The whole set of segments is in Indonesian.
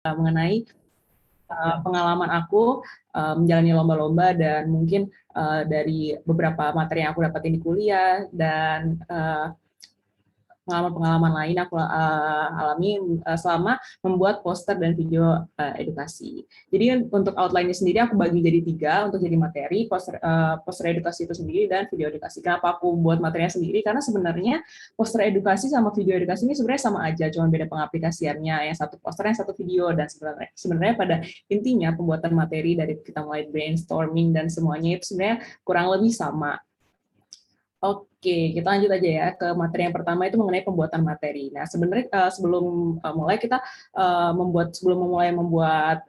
mengenai pengalaman aku menjalani lomba-lomba dan mungkin dari beberapa materi yang aku dapatin di kuliah dan pengalaman-pengalaman lain aku alami selama membuat poster dan video edukasi. Jadi untuk outline-nya sendiri aku bagi jadi 3 untuk jadi materi, poster edukasi itu sendiri dan video edukasi. Kenapa aku buat materinya sendiri? Karena sebenarnya poster edukasi sama video edukasi ini sebenarnya sama aja, cuma beda pengaplikasiannya. Yang satu poster, yang satu video, dan sebenarnya pada intinya pembuatan materi dari kita mulai brainstorming dan semuanya itu sebenarnya kurang lebih sama. Oke, kita lanjut aja ya ke materi yang pertama itu mengenai pembuatan materi. Nah, sebenarnya sebelum memulai membuat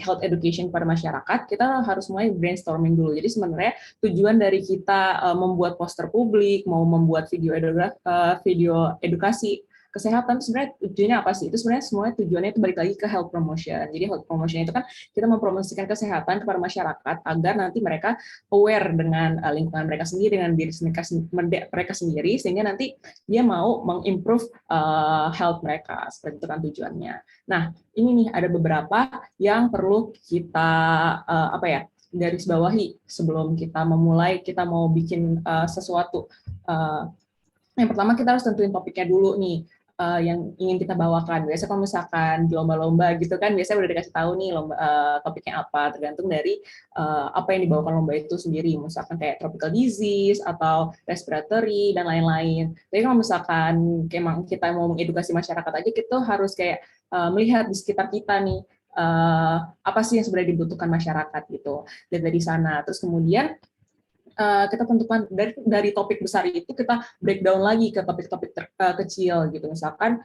health education pada masyarakat, kita harus mulai brainstorming dulu. Jadi sebenarnya tujuan dari kita membuat poster publik, mau membuat video edukasi kesehatan, sebenarnya tujuannya apa sih? Itu sebenarnya semuanya tujuannya itu balik lagi ke health promotion. Jadi health promotion itu kan kita mempromosikan kesehatan kepada masyarakat agar nanti mereka aware dengan lingkungan mereka sendiri, dengan diri mereka sendiri, sehingga nanti dia mau mengimprove health mereka. Seperti itu kan tujuannya. Nah, ini nih ada beberapa yang perlu kita garis bawahi sebelum kita memulai, kita mau bikin sesuatu. Yang pertama kita harus tentuin topiknya dulu nih. Yang ingin kita bawakan. Biasanya kalau misalkan di lomba-lomba gitu kan, biasanya udah dikasih tahu nih topiknya apa, tergantung dari apa yang dibawakan lomba itu sendiri. Misalkan kayak tropical disease atau respiratory dan lain-lain. Tapi kalau misalkan emang kita mau mengedukasi masyarakat aja, kita harus kayak melihat di sekitar kita nih apa sih yang sebenarnya dibutuhkan masyarakat gitu. Dari sana, terus kemudian kita tentukan dari topik besar itu kita breakdown lagi ke topik-topik kecil gitu. Misalkan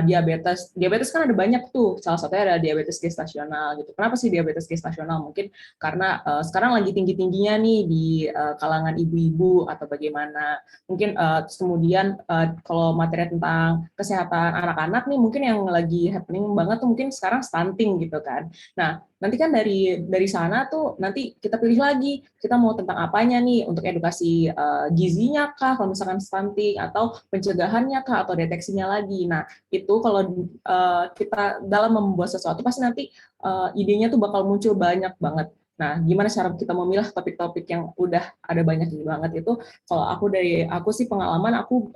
diabetes kan ada banyak tuh, salah satunya ada diabetes gestasional gitu. Kenapa sih diabetes gestasional? Mungkin karena sekarang lagi tinggi-tingginya nih di kalangan ibu-ibu atau bagaimana. Mungkin kemudian kalau materi tentang kesehatan anak-anak nih, mungkin yang lagi happening banget tuh mungkin sekarang stunting gitu kan. Nah, nanti kan dari sana tuh nanti kita pilih lagi kita mau tentang apanya nih, untuk edukasi gizinya kah, kalau misalkan stunting, atau pencegahannya kah, atau deteksinya lagi. Nah, itu kalau kita dalam membuat sesuatu pasti nanti idenya tuh bakal muncul banyak banget. Nah, gimana cara kita memilah topik-topik yang udah ada banyak banget itu? Kalau aku sih pengalaman aku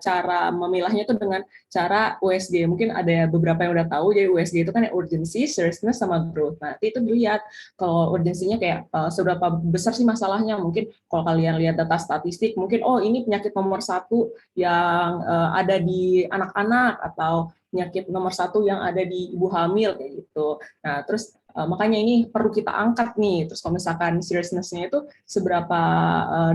cara memilahnya itu dengan cara USG. Mungkin ada beberapa yang udah tahu, jadi USG itu kan urgency, seriousness, sama growth. Nah, itu dilihat kalau urgensinya kayak seberapa besar sih masalahnya. Mungkin kalau kalian lihat data statistik, mungkin ini penyakit nomor 1 yang ada di anak-anak, atau penyakit nomor 1 yang ada di ibu hamil kayak gitu. Nah, terus makanya ini perlu kita angkat nih. Terus kalau misalkan seriousness-nya itu seberapa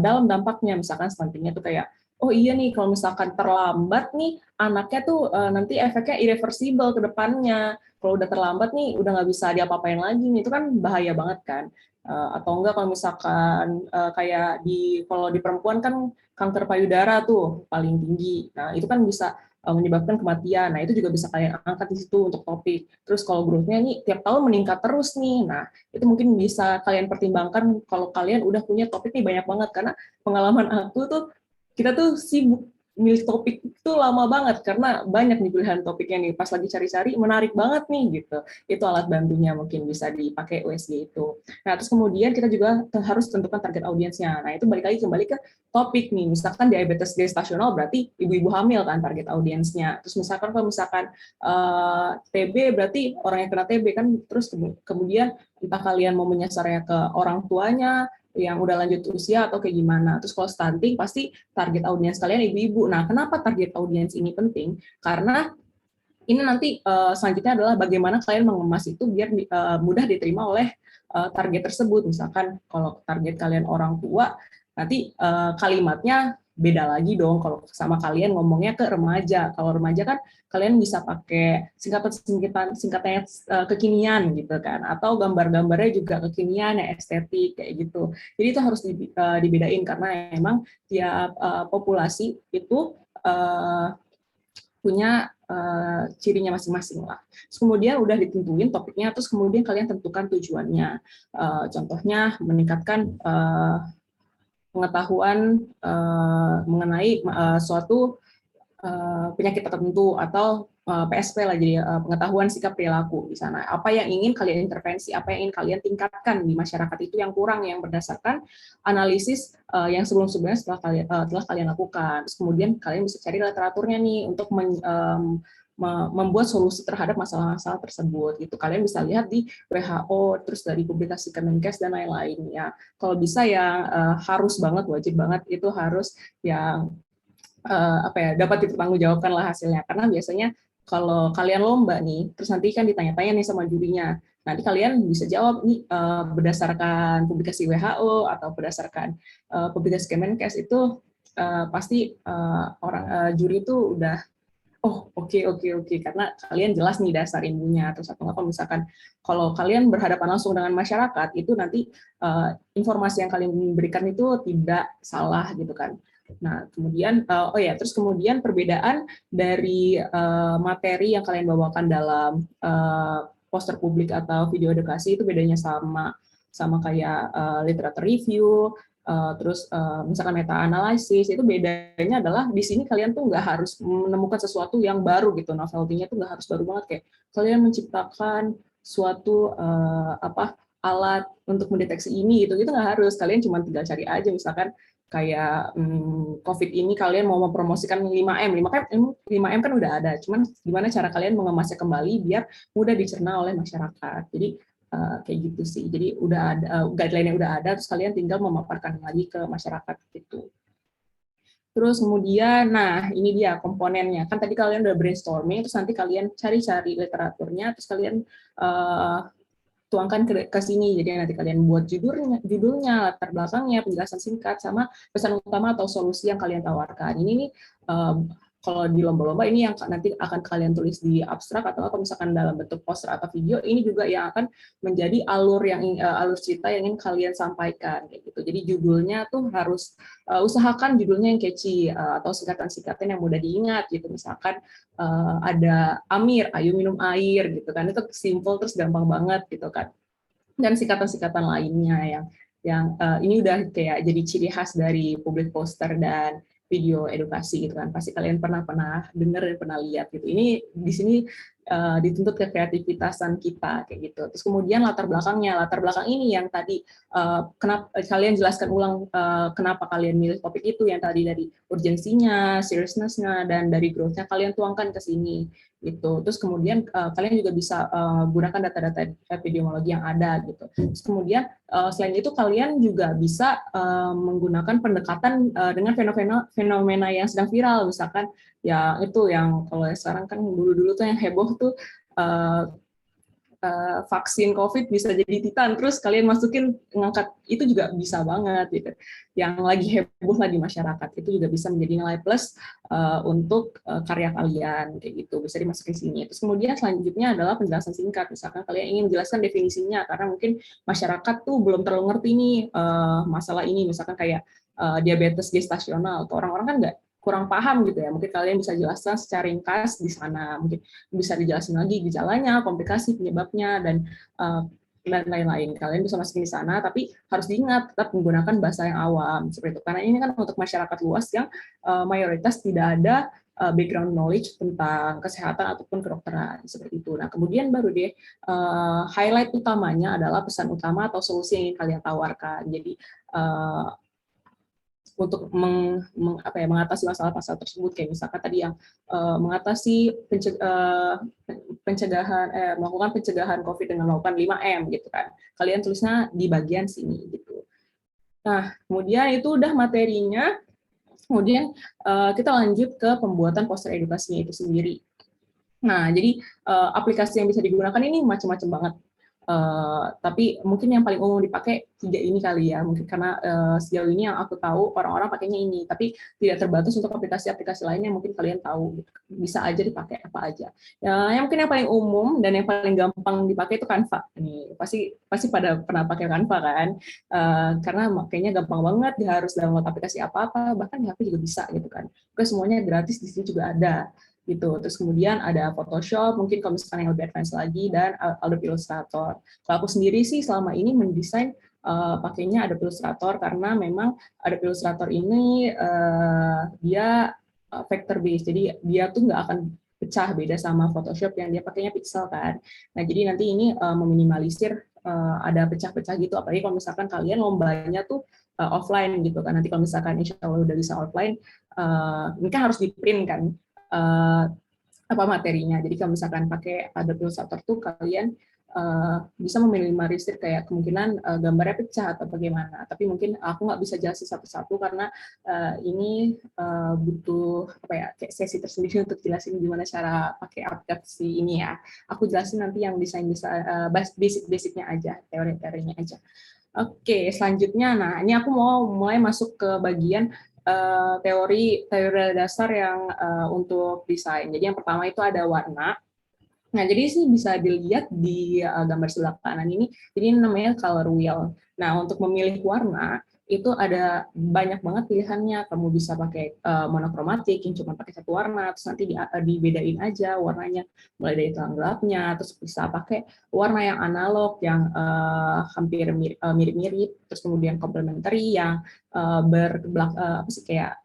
dalam dampaknya, misalkan stuntingnya tuh kayak oh iya nih, kalau misalkan terlambat nih, anaknya tuh nanti efeknya irreversible ke depannya. Kalau udah terlambat nih, udah nggak bisa diapa-apain lagi nih, itu kan bahaya banget kan. Atau enggak kalau misalkan kayak kalau di perempuan kan kanker payudara tuh paling tinggi. Nah, itu kan bisa menyebabkan kematian. Nah, itu juga bisa kalian angkat di situ untuk topik. Terus kalau growth-nya nih tiap tahun meningkat terus nih. Nah, itu mungkin bisa kalian pertimbangkan kalau kalian udah punya topik nih banyak banget. Karena pengalaman aku tuh kita tuh sibuk milih topik itu lama banget karena banyak nih pilihan topiknya nih, pas lagi cari-cari menarik banget nih gitu. Itu alat bantunya mungkin bisa dipakai USG itu. Nah, terus kemudian kita juga harus tentukan target audiensnya. Nah, itu balik lagi kembali ke topik nih. Misalkan diabetes gestasional berarti ibu-ibu hamil kan target audiensnya. Terus misalkan kalau misalkan TB berarti orang yang kena TB kan. Terus kemudian entah kalian mau menyasarnya ke orang tuanya yang udah lanjut usia atau kayak gimana. Terus kalau stunting pasti target audiens kalian ibu-ibu. Nah, kenapa target audiens ini penting? Karena ini nanti selanjutnya adalah bagaimana kalian mengemas itu biar mudah diterima oleh target tersebut. Misalkan kalau target kalian orang tua, nanti kalimatnya beda lagi dong kalau sama kalian ngomongnya ke remaja. Kalau remaja kan kalian bisa pakai singkatannya kekinian gitu kan, atau gambar-gambarnya juga kekinian ya, estetik kayak gitu. Jadi itu harus dibedain karena emang tiap populasi itu punya cirinya masing-masing lah. Terus kemudian udah ditentuin topiknya, terus kemudian kalian tentukan tujuannya. Contohnya meningkatkan pengetahuan mengenai suatu penyakit tertentu, atau PSP lah, jadi pengetahuan sikap perilaku di sana. Apa yang ingin kalian intervensi, apa yang ingin kalian tingkatkan di masyarakat itu yang kurang, yang berdasarkan analisis yang sebelum-sebelumnya telah kalian lakukan. Terus kemudian kalian bisa cari literaturnya nih untuk membuat solusi terhadap masalah-masalah tersebut. Gitu. Kalian bisa lihat di WHO, terus dari publikasi Kemenkes dan lain-lain. Ya, kalau bisa yang harus banget, wajib banget itu harus yang dapat dipertanggungjawabkan lah hasilnya, karena biasanya kalau kalian lomba nih, terus nanti kan ditanya-tanya nih sama jurinya, nanti kalian bisa jawab nih berdasarkan publikasi WHO atau berdasarkan publikasi Kemenkes itu pasti juri itu udah oke, karena kalian jelas nih dasar ilmunya. Terus atau apa misalkan kalau kalian berhadapan langsung dengan masyarakat itu nanti informasi yang kalian berikan itu tidak salah gitu kan. Nah, kemudian terus kemudian perbedaan dari materi yang kalian bawakan dalam poster publik atau video edukasi itu bedanya sama kayak literature review, terus misalkan meta analisis, itu bedanya adalah di sini kalian tuh nggak harus menemukan sesuatu yang baru gitu, novelty-nya tuh nggak harus baru banget, kayak kalian menciptakan suatu alat untuk mendeteksi ini gitu nggak harus, kalian cuma tinggal cari aja misalkan kayak COVID ini kalian mau mempromosikan 5M kan udah ada, cuman gimana cara kalian mengemasnya kembali biar mudah dicerna oleh masyarakat. Jadi kayak gitu sih. Jadi udah ada guideline-nya udah ada, terus kalian tinggal memaparkan lagi ke masyarakat gitu. Terus kemudian, nah ini dia komponennya. Kan tadi kalian udah brainstorming, terus nanti kalian cari-cari literaturnya, terus kalian tuangkan ke sini. Jadi nanti kalian buat judulnya, latar belakangnya, penjelasan singkat, sama pesan utama atau solusi yang kalian tawarkan. Ini nih kalau di lomba-lomba ini yang nanti akan kalian tulis di abstrak atau misalkan dalam bentuk poster atau video, ini juga yang akan menjadi alur cerita yang ingin kalian sampaikan kayak gitu. Jadi judulnya tuh harus usahakan judulnya yang catchy atau singkatan-singkatan yang mudah diingat gitu. Misalkan ada Amir, ayo minum air gitu kan. Itu simple terus gampang banget gitu kan. Dan singkatan-singkatan lainnya yang ini udah kayak jadi ciri khas dari public poster dan video edukasi gitu kan, pasti kalian pernah dengar dan pernah lihat gitu. Ini di sini dituntut kekreativitasan kita kayak gitu. Terus kemudian latar belakang ini yang tadi kenapa kalian jelaskan ulang kenapa kalian milih topik itu, yang tadi dari urgensinya, seriousness-nya, dan dari growth-nya kalian tuangkan ke sini gitu. Terus kemudian kalian juga bisa gunakan data-data epidemiologi yang ada gitu. Terus kemudian selain itu kalian juga bisa menggunakan pendekatan dengan fenomena yang sedang viral, misalkan ya itu yang kalau sekarang kan dulu tuh yang heboh tuh vaksin COVID bisa jadi Titan, terus kalian masukin ngangkat itu juga bisa banget gitu. Yang lagi heboh lah di masyarakat itu juga bisa menjadi nilai plus untuk karya kalian kayak gitu, bisa dimasukin sini. Terus kemudian selanjutnya adalah penjelasan singkat, misalkan kalian ingin menjelaskan definisinya karena mungkin masyarakat tuh belum terlalu ngerti nih masalah ini, misalkan kayak diabetes gestasional, atau orang-orang kan nggak kurang paham gitu ya, mungkin kalian bisa jelaskan secara ringkas di sana, mungkin bisa dijelasin lagi gejalanya, komplikasi, penyebabnya, dan lain-lain. Kalian bisa masukin di sana, tapi harus diingat tetap menggunakan bahasa yang awam seperti itu, karena ini kan untuk masyarakat luas yang mayoritas tidak ada background knowledge tentang kesehatan ataupun kedokteran seperti itu. Nah, kemudian baru deh highlight utamanya adalah pesan utama atau solusi yang ingin kalian tawarkan. Jadi untuk mengatasi masalah-masalah tersebut, kayak misalkan tadi yang mengatasi melakukan pencegahan COVID dengan melakukan 5M gitu kan. Kalian tulisnya di bagian sini gitu. Nah, kemudian itu udah materinya. Kemudian kita lanjut ke pembuatan poster edukasinya itu sendiri. Nah, jadi aplikasi yang bisa digunakan ini macam-macam banget. Tapi mungkin yang paling umum dipakai 3 ini kali ya, mungkin karena sejauh ini yang aku tahu orang-orang pakainya ini, tapi tidak terbatas untuk aplikasi-aplikasi lainnya yang mungkin kalian tahu, bisa aja dipakai apa aja. Yang mungkin yang paling umum dan yang paling gampang dipakai itu Canva. Nih, pasti pada pernah pakai Canva kan, karena makanya gampang banget, dia harus download aplikasi apa-apa, bahkan di HP juga bisa gitu kan. Oke, semuanya gratis, di sini juga ada. Gitu. Terus kemudian ada Photoshop, mungkin kalau misalkan yang lebih advance lagi, dan Adobe Illustrator. Kalau aku sendiri sih selama ini mendesain pakainya Adobe Illustrator, karena memang Adobe Illustrator ini dia vector based, jadi dia tuh nggak akan pecah, beda sama Photoshop yang dia pakainya pixel kan. Nah, jadi nanti ini meminimalisir ada pecah-pecah gitu, apalagi kalau misalkan kalian lombanya tuh offline gitu kan. Nanti kalau misalkan insya Allah udah bisa offline, ini kan harus di print kan apa materinya. Jadi kalau misalkan pakai Adobe Illustrator tuh kalian bisa meminimalisir kayak kemungkinan gambarnya pecah atau bagaimana. Tapi mungkin aku nggak bisa jelasin satu-satu karena ini butuh apa ya kayak sesi tersendiri untuk jelasin gimana cara pakai aplikasi ini ya. Aku jelasin nanti yang desain bisa basic-basicnya aja, teori-teorinya aja. Oke, selanjutnya, nah ini aku mau mulai masuk ke bagian teori dasar yang untuk desain. Jadi yang pertama itu ada warna. Nah, jadi sih bisa dilihat di gambar sebelah kanan ini, jadi ini namanya color wheel. Nah, untuk memilih warna, itu ada banyak banget pilihannya. Kamu bisa pakai monokromatik, yang cuma pakai satu warna, terus nanti dibedain aja warnanya, mulai dari terang gelapnya, terus bisa pakai warna yang analog, yang hampir mirip-mirip, terus kemudian complementary, yang apa sih, kayak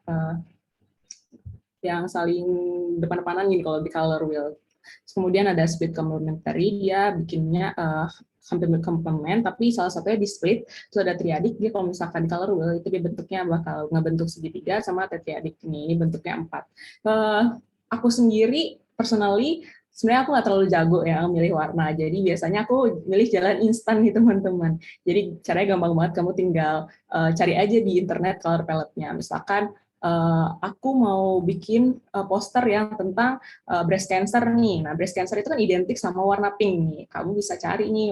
yang saling depan-depanan gini kalau di color wheel. Kemudian ada split complementary, dia bikinnya hampir komplement, tapi salah satunya di split, itu ada triadik, dia kalau misalkan di color wheel, itu dia bentuknya bakal ngebentuk segitiga, sama triadik ini bentuknya 4. Aku sendiri, personally, sebenarnya aku nggak terlalu jago ya milih warna, jadi biasanya aku milih jalan instan nih teman-teman. Jadi caranya gampang banget, kamu tinggal cari aja di internet color palette-nya. Misalkan aku mau bikin poster yang tentang breast cancer nih. Nah, breast cancer itu kan identik sama warna pink nih. Kamu bisa cari nih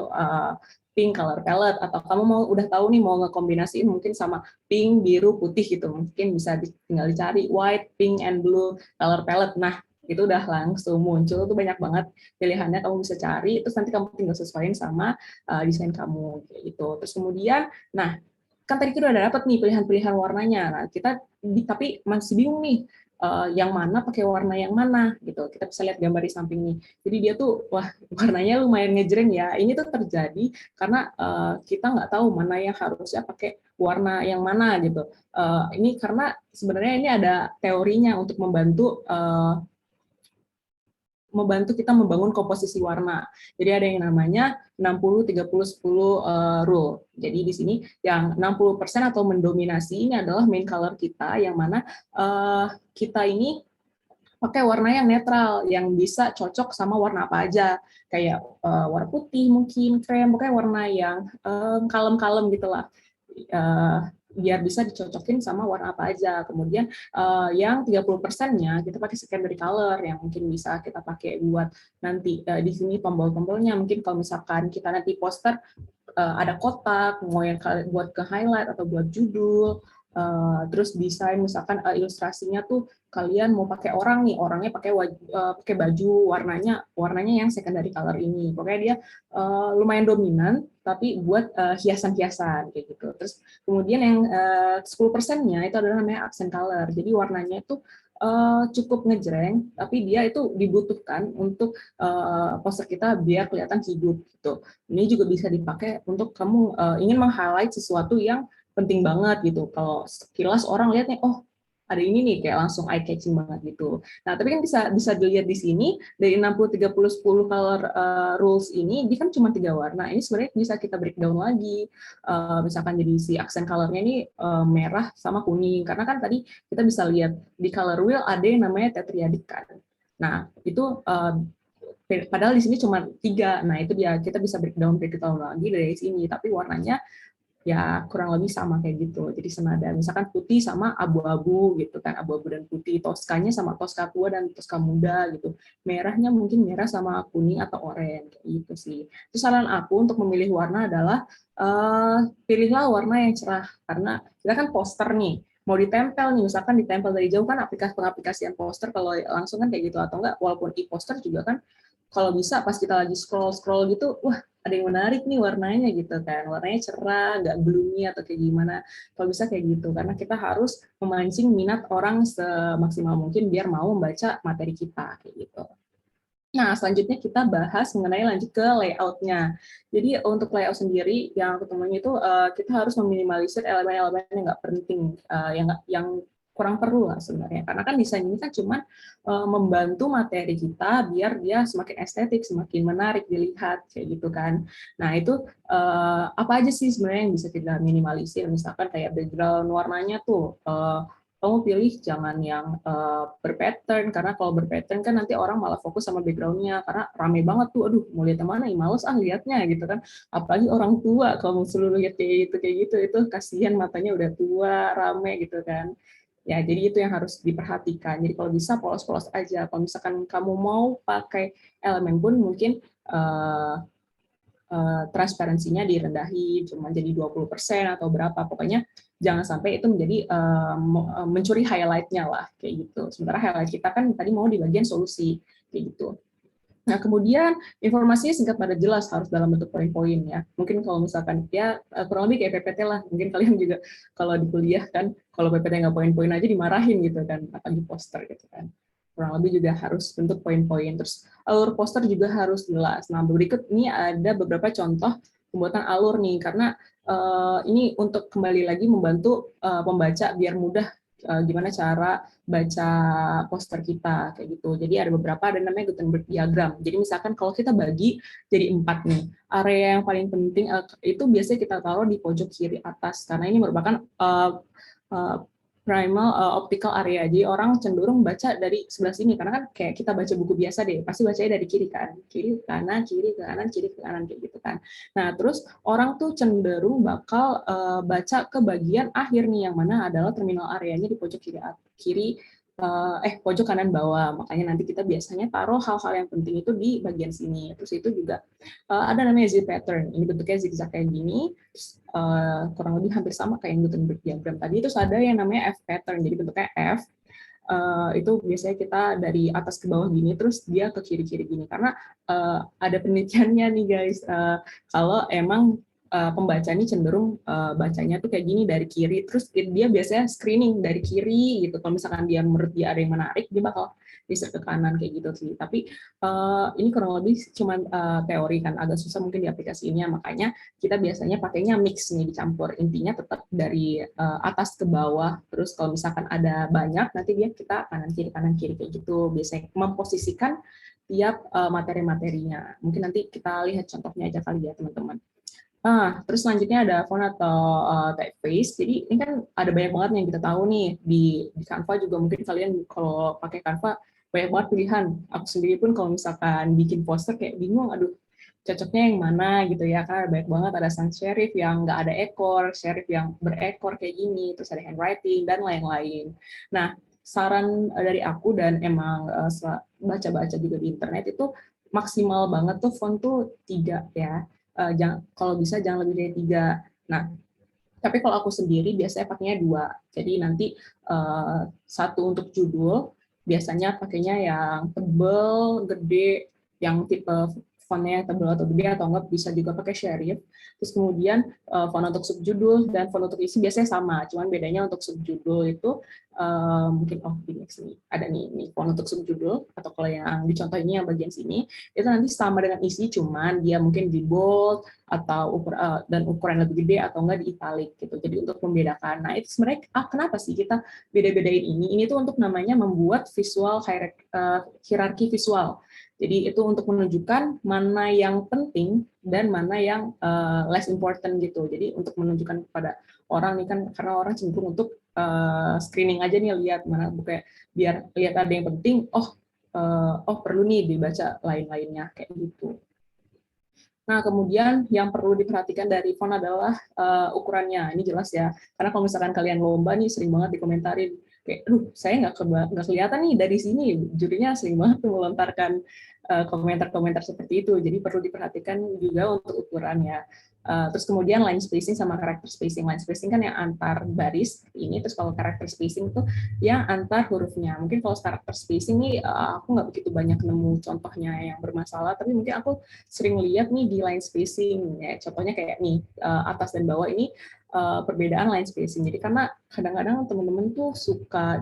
pink color palette, atau kamu mau udah tahu nih mau ngekombinasiin mungkin sama pink, biru, putih gitu. Mungkin bisa tinggal dicari white, pink, and blue color palette. Nah, itu udah langsung muncul tuh banyak banget pilihannya, kamu bisa cari, terus nanti kamu tinggal sesuaiin sama desain kamu kayak gitu. Terus kemudian, nah kan tadi kita udah dapat nih pilihan-pilihan warnanya. Nah, kita tapi masih bingung nih yang mana pakai warna yang mana gitu. Kita bisa lihat gambar di samping nih. Jadi dia tuh wah warnanya lumayan ngejreng ya. Ini tuh terjadi karena kita nggak tahu mana yang harusnya pakai warna yang mana gitu. Ini karena sebenarnya ini ada teorinya untuk membantu kita membangun komposisi warna. Jadi ada yang namanya 60-30-10 rule. Jadi di sini yang 60% atau mendominasi ini adalah main color kita, yang mana kita ini pakai warna yang netral, yang bisa cocok sama warna apa aja. Kayak warna putih, mungkin krem, pokoknya warna yang kalem-kalem gitulah. Biar bisa dicocokin sama warna apa aja. Kemudian yang 30%-nya kita pakai secondary color yang mungkin bisa kita pakai buat nanti di sini tombol-tombolnya. Mungkin kalau misalkan kita nanti poster ada kotak, mau yang buat ke highlight atau buat judul, terus desain misalkan ilustrasinya tuh kalian mau pakai orang nih, orangnya pakai baju warnanya yang secondary color ini. Pokoknya dia lumayan dominan, tapi buat hiasan-hiasan kayak gitu. Terus kemudian yang 10%-nya itu adalah namanya accent color. Jadi warnanya itu cukup ngejreng, tapi dia itu dibutuhkan untuk poster kita biar kelihatan hidup gitu. Ini juga bisa dipakai untuk kamu ingin meng-highlight sesuatu yang penting banget gitu. Kalau sekilas orang lihat nih, oh ada ini nih, kayak langsung eye catching banget gitu. Nah, tapi kan bisa dilihat di sini dari 60-30-10 color rules ini, dia kan cuma 3 warna. Ini sebenarnya bisa kita breakdown lagi. Misalkan jadi si aksen colornya ini merah sama kuning. Karena kan tadi kita bisa lihat di color wheel ada yang namanya tetriadik kan. Nah, itu padahal di sini cuma 3. Nah, itu dia kita bisa breakdown lagi dari sini, tapi warnanya ya kurang lebih sama kayak gitu. Jadi senada. Misalkan putih sama abu-abu gitu kan, abu-abu dan putih. Toskanya sama toska tua dan toska muda gitu. Merahnya mungkin merah sama kuning atau oranye kayak gitu sih. Terus saran aku untuk memilih warna adalah pilihlah warna yang cerah, karena kita kan poster nih. Mau ditempel nih, misalkan ditempel dari jauh kan pengaplikasian poster, kalau langsung kan kayak gitu, atau enggak walaupun e-poster juga kan kalau bisa pas kita lagi scroll gitu, wah ada yang menarik nih warnanya gitu kan, warnanya cerah, nggak gloomy atau kayak gimana. Kalau bisa kayak gitu, karena kita harus memancing minat orang semaksimal mungkin biar mau membaca materi kita kayak gitu. Nah, selanjutnya kita bahas mengenai lanjut ke layout-nya. Jadi untuk layout sendiri yang aku temuin itu kita harus meminimalisir elemen-elemen yang nggak penting, yang kurang perlu lah sebenarnya, karena kan desain ini kan cuma membantu materi kita biar dia semakin estetik, semakin menarik dilihat kayak gitu kan. Nah itu apa aja sih sebenarnya yang bisa kita minimalisir, misalkan kayak background warnanya tuh kamu pilih jangan yang berpattern, karena kalau berpattern kan nanti orang malah fokus sama backgroundnya, karena rame banget tuh, aduh mau lihat mana, males lihatnya gitu kan, apalagi orang tua kalau seluruh lihat kayak gitu itu kasihan, matanya udah tua, rame gitu kan. Ya, jadi itu yang harus diperhatikan. Jadi kalau bisa polos-polos aja. Kalau misalkan kamu mau pakai elemen pun mungkin transparansinya direndahin, cuma jadi 20% atau berapa. Pokoknya jangan sampai itu menjadi mencuri highlight-nya lah, kayak gitu. Sementara highlight kita kan tadi mau di bagian solusi, kayak gitu. Nah, kemudian informasinya singkat pada jelas, harus dalam bentuk poin-poin ya. Mungkin kalau misalkan ya kurang lebih kayak PPT lah. Mungkin kalian juga kalau di kuliah kan, kalau PPT nggak poin-poin aja dimarahin gitu kan, apalagi poster gitu kan. Kurang lebih juga harus bentuk poin-poin. Terus alur poster juga harus jelas. Nah, berikut ini ada beberapa contoh pembuatan alur nih, karena ini untuk kembali lagi membantu pembaca biar mudah gimana cara baca poster kita kayak gitu. Jadi ada beberapa, ada namanya Gutenberg diagram. Jadi misalkan kalau kita bagi jadi 4 nih, area yang paling penting itu biasanya kita taruh di pojok kiri atas, karena ini merupakan primal optical area. Jadi orang cenderung baca dari sebelah sini, karena kan kayak kita baca buku biasa deh, pasti bacanya dari kiri kan, kiri ke kanan, kiri ke kanan, kiri ke kanan kayak gitu kan. Nah terus orang tuh cenderung bakal baca ke bagian akhir nih, yang mana adalah terminal areanya di pojok kiri pojok kanan bawah. Makanya nanti kita biasanya taruh hal-hal yang penting itu di bagian sini. Terus itu juga ada namanya Z pattern. Ini bentuknya zigzag kayak gini. Kurang lebih hampir sama kayak yang Gutenberg diagram tadi. Terus ada yang namanya F pattern. Jadi bentuknya F. Itu biasanya kita dari atas ke bawah gini, terus dia ke kiri-kiri gini. Karena ada penelitiannya nih guys. Kalau emang pembaca ini cenderung bacanya tuh kayak gini dari kiri, terus dia biasanya screening dari kiri gitu. Kalau misalkan dia menurut dia ada yang menarik, dia bakal geser ke kanan kayak gitu sih. Tapi ini kurang lebih cuma teori kan, agak susah mungkin di aplikasinya. Makanya kita biasanya pakainya mix nih, dicampur. Intinya tetap dari atas ke bawah. Terus kalau misalkan ada banyak, nanti dia kita kanan kiri kayak gitu. Biasanya memposisikan tiap materi-materinya. Mungkin nanti kita lihat contohnya aja kali ya teman-teman. Nah, terus selanjutnya ada font atau typeface. Jadi ini kan ada banyak banget yang kita tahu nih di Canva juga. Mungkin kalian kalau pakai Canva banyak banget pilihan. Aku sendiri pun kalau misalkan bikin poster kayak bingung, aduh cocoknya yang mana gitu ya. Karena banyak banget, ada sans serif yang nggak ada ekor, serif yang berekor kayak gini, terus ada handwriting dan lain-lain. Nah, saran dari aku dan emang baca-baca juga di internet itu maksimal banget tuh font tuh 3 ya. Kalau bisa jangan lebih dari 3. Nah, tapi kalau aku sendiri biasanya pakainya 2. Jadi nanti satu untuk judul, biasanya pakainya yang tebel, gede, yang tipe fontnya tebel atau gede, atau enggak bisa juga pakai serif. Terus kemudian font untuk subjudul dan font untuk isi biasanya sama, cuman bedanya untuk subjudul itu mungkin di next nih ada nih font untuk subjudul, atau kalau yang dicontoh ini yang bagian sini itu nanti sama dengan isi, cuman dia mungkin di bold atau dan ukuran lebih gede atau enggak di italic gitu. Jadi untuk membedakan. Nah, itu sebenarnya kenapa sih kita beda-bedain ini? Ini tuh untuk namanya membuat visual hierarki visual. Jadi itu untuk menunjukkan mana yang penting dan mana yang less important gitu. Jadi untuk menunjukkan kepada orang nih kan, karena orang cenderung untuk screening aja nih, lihat mana bukan, biar lihat ada yang penting, perlu nih dibaca lain-lainnya kayak gitu. Nah, kemudian yang perlu diperhatikan dari font adalah ukurannya. Ini jelas ya, karena kalau misalkan kalian lomba nih sering banget dikomentarin kayak, saya nggak kelihatan nih dari sini. Jurinya sering banget tuh melontarkan komentar-komentar seperti itu. Jadi perlu diperhatikan juga untuk ukurannya. Terus kemudian line spacing sama character spacing. Line spacing kan yang antar baris ini, terus kalau character spacing itu yang antar hurufnya. Mungkin kalau character spacing nih aku nggak begitu banyak nemu contohnya yang bermasalah, tapi mungkin aku sering lihat nih di line spacing ya. Contohnya kayak nih atas dan bawah ini perbedaan line spacing. Jadi karena kadang-kadang teman-teman tuh suka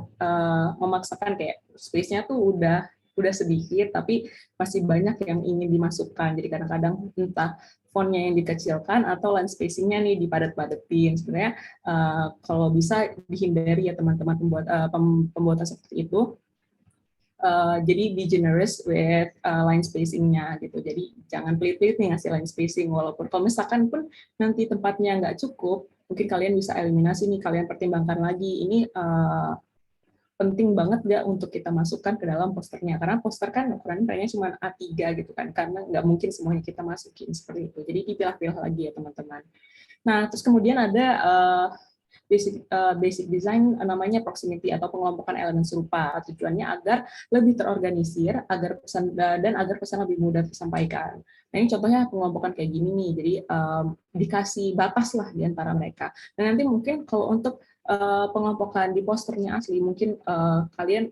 memaksakan kayak space-nya tuh udah udah sedikit, tapi masih banyak yang ingin dimasukkan. Jadi kadang-kadang entah fontnya yang dikecilkan atau line spacing-nya nih dipadat-padatin. Sebenarnya kalau bisa dihindari ya teman-teman pembuatan seperti itu. Jadi be generous with line spacing-nya gitu. Jadi jangan pelit-pelit nih ngasih line spacing. Walaupun kalau misalkan pun nanti tempatnya nggak cukup, mungkin kalian bisa eliminasi nih, kalian pertimbangkan lagi. Ini penting banget nggak untuk kita masukkan ke dalam posternya, karena poster kan ukurannya cuma A3 gitu kan, karena nggak mungkin semuanya kita masukin seperti itu, jadi dipilah-pilah lagi ya teman-teman. Nah, terus kemudian ada basic design namanya proximity atau pengelompokan elemen serupa. Tujuannya agar lebih terorganisir, agar pesan lebih mudah tersampaikan. Nah, ini contohnya pengelompokan kayak gini nih. Jadi dikasih batas lah di antara mereka. Dan nanti mungkin kalau untuk pengelompokan di posternya asli, mungkin kalian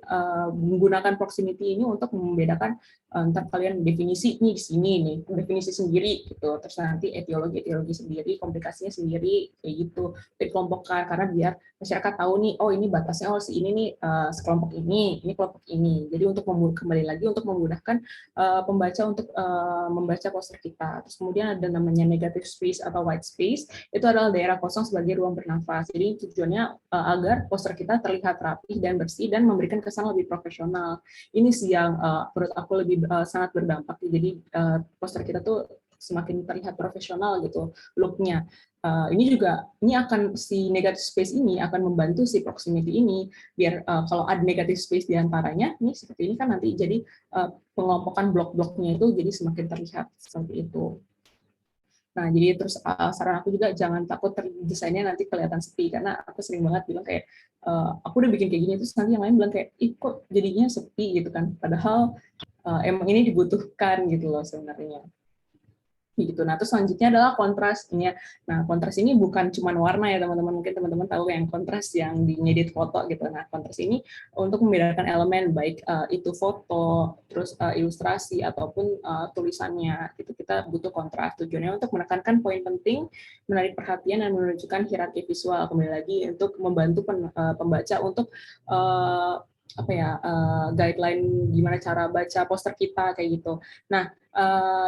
menggunakan proximity ini untuk membedakan ntar kalian definisi nih di sini nih, definisi sendiri gitu, terus nanti etiologi sendiri, komplikasinya sendiri kayak gitu, dikelompokkan karena biar masyarakat tahu nih, oh ini batasnya, oh si ini nih sekelompok ini kelompok ini. Jadi untuk kembali lagi untuk memudahkan pembaca untuk membaca poster kita. Terus kemudian ada namanya negative space atau white space, itu adalah daerah kosong sebagai ruang bernafas. Jadi tujuannya agar poster kita terlihat rapi dan bersih dan memberikan kesan lebih profesional. Ini sih yang menurut aku lebih sangat berdampak. Jadi poster kita tuh semakin terlihat profesional gitu look-nya. Ini akan si negative space ini akan membantu si proximity ini biar kalau ada negative space di antaranya, ini seperti ini kan nanti jadi pengelompokan blok-bloknya itu jadi semakin terlihat seperti itu. Nah, jadi terus saran aku juga jangan takut desainnya nanti kelihatan sepi, karena aku sering banget bilang kayak aku udah bikin kayak gini, terus nanti yang lain bilang kayak ih kok jadinya sepi gitu kan, padahal emang ini dibutuhkan gitu loh sebenarnya. Gitu. Nah, terus selanjutnya adalah kontras ini. Nah, kontras ini bukan cuma warna ya teman-teman, mungkin teman-teman tahu yang kontras yang di ngedit foto gitu. Nah, kontras ini untuk membedakan elemen baik itu foto, terus ilustrasi ataupun tulisannya. Gitu. Kita butuh kontras. Tujuannya untuk menekankan poin penting, menarik perhatian dan menunjukkan hierarki visual. Kembali lagi untuk membantu pembaca untuk guideline gimana cara baca poster kita kayak gitu. Nah,